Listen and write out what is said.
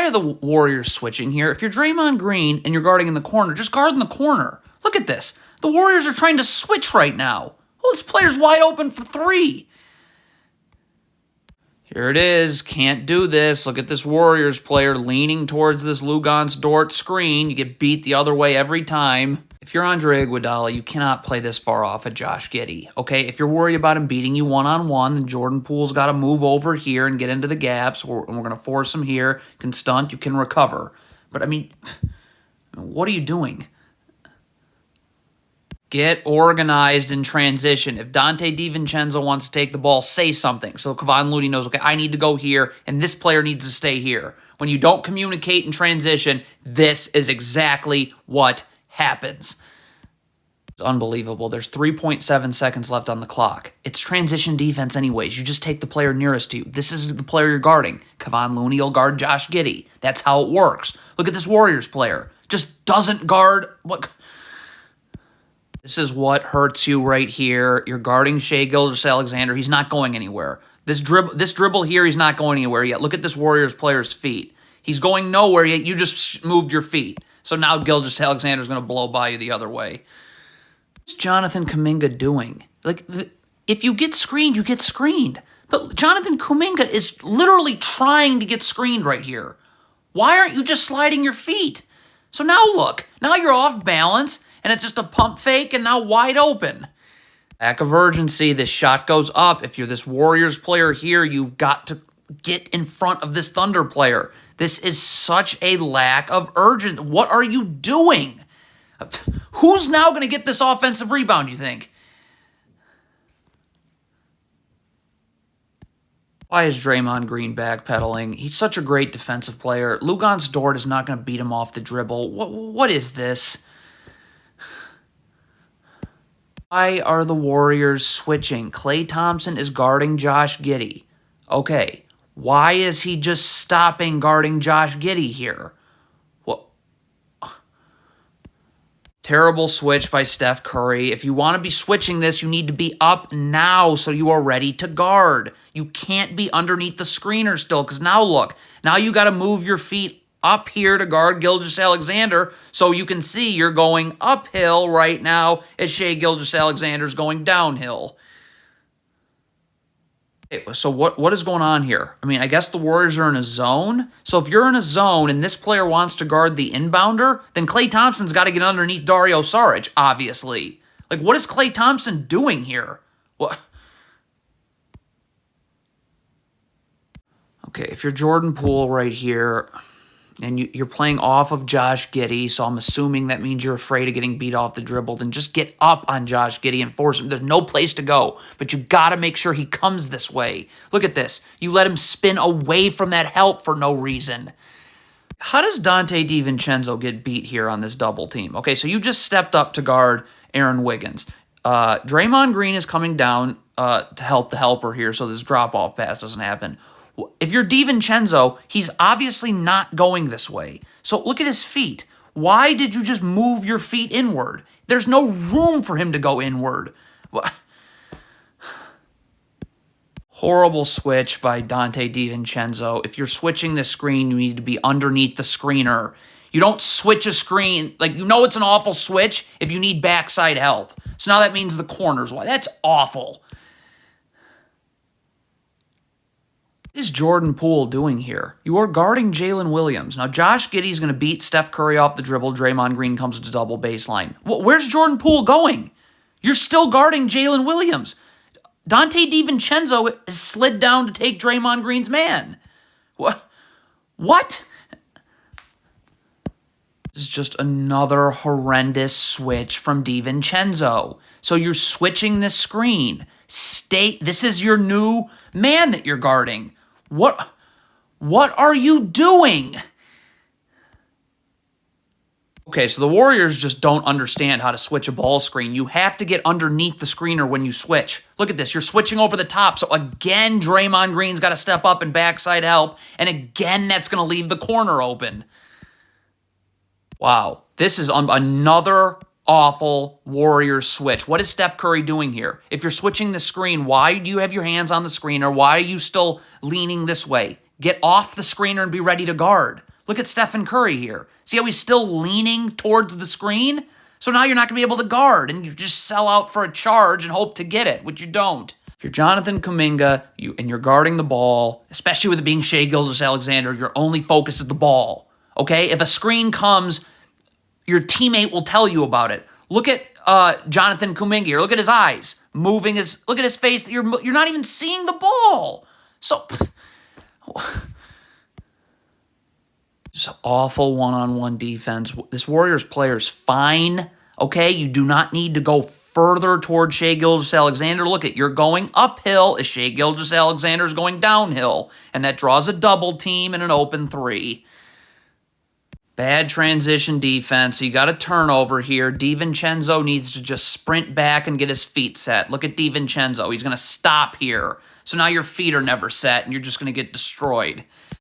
are the Warriors switching here? If you're Draymond Green and you're guarding in the corner, just guard in the corner. Look at this. The Warriors are trying to switch right now. Well, this player's wide open for three. Here it is. Can't do this. Look at this Warriors player leaning towards this Luguentz Dort screen. You get beat the other way every time. If you're Andre Iguodala, you cannot play this far off of Josh Giddey. Okay, if you're worried about him beating you one-on-one, then Jordan Poole's got to move over here and get into the gaps, and we're going to force him here. You can stunt, you can recover. But, I mean, what are you doing? Get organized in transition. If Dante DiVincenzo wants to take the ball, say something. So Kevon Looney knows, okay, I need to go here, and this player needs to stay here. When you don't communicate in transition, this is exactly what happens. It's unbelievable. There's 3.7 seconds left on the clock. It's transition defense anyways. You just take the player nearest to you. This is the player you're guarding. Kevon Looney will guard Josh Giddey. That's how it works. Look at this Warriors player. Just doesn't guard. What? This is what hurts you right here. You're guarding Shai Gilgeous-Alexander. He's not going anywhere. This dribble here, he's not going anywhere yet. Look at this Warriors player's feet. He's going nowhere yet. You just moved your feet. So now Gilgeous-Alexander's going to blow by you the other way. What's Jonathan Kuminga doing? Like, if you get screened, you get screened. But Jonathan Kuminga is literally trying to get screened right here. Why aren't you just sliding your feet? So now look. Now you're off balance. And it's just a pump fake and now wide open. Lack of urgency. This shot goes up. If you're this Warriors player here, you've got to get in front of this Thunder player. This is such a lack of urgency. What are you doing? Who's now going to get this offensive rebound, you think? Why is Draymond Green backpedaling? He's such a great defensive player. Luguentz Dort is not going to beat him off the dribble. What is this? Why are the Warriors switching? Klay Thompson is guarding Josh Giddey. Okay, why is he just stopping guarding Josh Giddey here? Well, terrible switch by Steph Curry. If you want to be switching this, you need to be up now so you are ready to guard. You can't be underneath the screener still, because now look, now you got to move your feet up here to guard Gilgeous-Alexander, so you can see you're going uphill right now as Shai Gilgeous-Alexander's going downhill. Okay, so what is going on here? I mean, I guess the Warriors are in a zone. So if you're in a zone and this player wants to guard the inbounder, then Klay Thompson's got to get underneath Dario Saric, obviously. Like, what is Klay Thompson doing here? What? Okay, if you're Jordan Poole right here, and you're playing off of Josh Giddey, so I'm assuming that means you're afraid of getting beat off the dribble, then just get up on Josh Giddey and force him. There's no place to go, but you got to make sure he comes this way. Look at this. You let him spin away from that help for no reason. How does Dante DiVincenzo get beat here on this double team? Okay, so you just stepped up to guard Aaron Wiggins. Draymond Green is coming down to help the helper here so this drop-off pass doesn't happen. If you're DiVincenzo, he's obviously not going this way. So look at his feet. Why did you just move your feet inward? There's no room for him to go inward. Horrible switch by Dante DiVincenzo. If you're switching the screen, you need to be underneath the screener. You don't switch a screen. Like, you know it's an awful switch if you need backside help. So now that means the corner's wide. That's awful. What is Jordan Poole doing here? You are guarding Jalen Williams. Now, Josh Giddey's going to beat Steph Curry off the dribble. Draymond Green comes to double baseline. Well, where's Jordan Poole going? You're still guarding Jalen Williams. Dante DiVincenzo has slid down to take Draymond Green's man. What? This is just another horrendous switch from DiVincenzo. So you're switching this screen. This is your new man that you're guarding. What are you doing? Okay, so the Warriors just don't understand how to switch a ball screen. You have to get underneath the screener when you switch. Look at this. You're switching over the top. So again, Draymond Green's got to step up and backside help. And again, that's going to leave the corner open. Wow. This is another awful Warriors switch. What is Steph Curry doing here? If you're switching the screen, why do you have your hands on the screener? Why are you still leaning this way? Get off the screener and be ready to guard. Look at Stephen Curry here. See how he's still leaning towards the screen? So now you're not going to be able to guard, and you just sell out for a charge and hope to get it, which you don't. If you're Jonathan Kuminga and you're guarding the ball, especially with it being Shai Gilgeous-Alexander, your only focus is the ball, okay? If a screen comes, your teammate will tell you about it. Look at Jonathan Kuminga here. Look at his eyes moving. Look at his face. You're not even seeing the ball. So, just awful one-on-one defense. This Warriors player is fine, okay? You do not need to go further towards Shai Gilgeous-Alexander. Look, you're going uphill as Shai Gilgeous-Alexander is going downhill, and that draws a double team and an open three. Bad transition defense. So you got a turnover here. DiVincenzo needs to just sprint back and get his feet set. Look at DiVincenzo. He's going to stop here. So now your feet are never set, and you're just going to get destroyed.